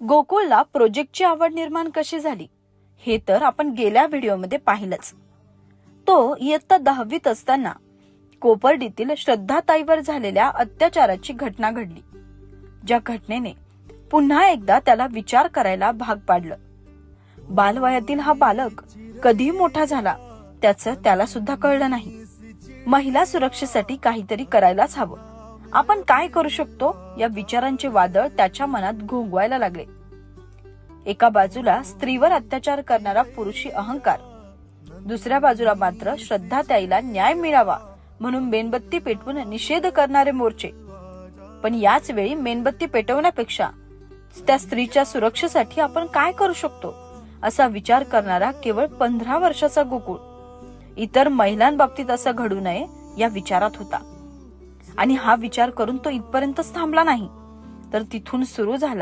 गोकुळला प्रोजेक्टची आवड निर्माण कशी झाली हे तर आपण गेल्या व्हिडिओमध्ये पाहिलंच. तो इयत्ता 10वीत असताना कोपर्डीतील श्रद्धाताईवर झालेल्या अत्याचाराची घटना घडली, ज्या घटनेने पुन्हा एकदा त्याला विचार करायला भाग पाडलं. बालवयातील हा बालक कधी मोठा झाला त्याचं त्याला सुद्धा कळलं नाही. महिला सुरक्षेसाठी काहीतरी करायलाच हवं. आपण काय करू शकतो या विचारांचे वादळ त्याच्या मनात घोंगवायला लागले. एका बाजूला स्त्रीवर अत्याचार करणारा पुरुषी अहंकार, दुसऱ्या बाजूला मात्र श्रद्धाताईला न्याय मिळावा म्हणून मेणबत्ती पेटवून निषेध करणारे मोर्चे. पण याच वेळी मेणबत्ती पेटवण्यापेक्षा त्या स्त्रीच्या सुरक्षेसाठी आपण काय करू शकतो असा विचार करणारा केवळ 15 वर्षाचा गोकुळ इतर महिलांबाबतीत असं घडू नये या विचारात होता. आणि हा विचार करून तो इथपर्यंतच थांबला नाही, तर तिथून सुरू झाला